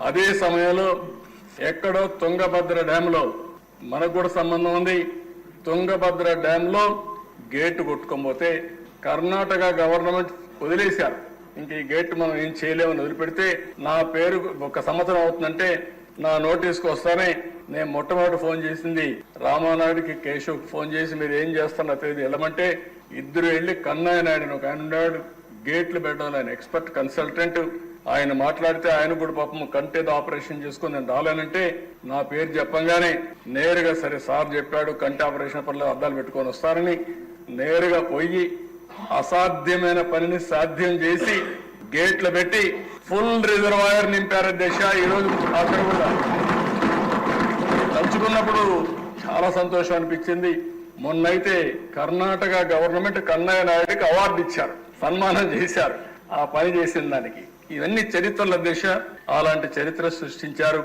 అదే సమయంలో ఎక్కడో తుంగభద్ర డ్యాంలో మనకు కూడా సంబంధం ఉంది. తుంగభద్ర డ్యాంలో గేటు కొట్టుకోకపోతే కర్ణాటక గవర్నమెంట్ వదిలేశారు. ఇంక ఈ గేట్ మనం ఏం చేయలేమని వదిలిపెడితే నా పేరు 1 సంవత్సరం అవుతుందంటే నా నోటీస్కి వస్తానే నేను మొట్టమొదటి ఫోన్ చేసింది రామానాయుడికి, కేశవ్కి ఫోన్ చేసి మీరు ఏం చేస్తారో తెలియదు వెళ్ళమంటే ఇద్దరు వెళ్ళి కన్నయ్య నాయుడు ఒక ఆయన ఉన్నాడు గేట్లు పెట్టడం, ఆయన ఎక్స్పర్ట్ కన్సల్టెంట్. ఆయన మాట్లాడితే ఆయన కూడా పాపం కంటేదో ఆపరేషన్ చేసుకుని నేను రాలేనంటే నా పేరు చెప్పంగానే నేరుగా సరే సార్ చెప్పాడు కంటి ఆపరేషన్ పనులు అద్దాలు పెట్టుకొని వస్తారని నేరుగా పోయి అసాధ్యమైన పనిని సాధ్యం చేసి గేట్లు పెట్టి ఫుల్ రిజర్వాయర్ నింపారు దేశ. ఈరోజు అక్కడ కూడా తలుచుకున్నప్పుడు చాలా సంతోషం అనిపించింది. మొన్నైతే కర్ణాటక గవర్నమెంట్ కన్నయ్య నాయుడికి అవార్డు ఇచ్చారు, సన్మానం చేశారు ఆ పని చేసిన దానికి. ఇవన్నీ చరిత్రల దిశ, అలాంటి చరిత్ర సృష్టించారు.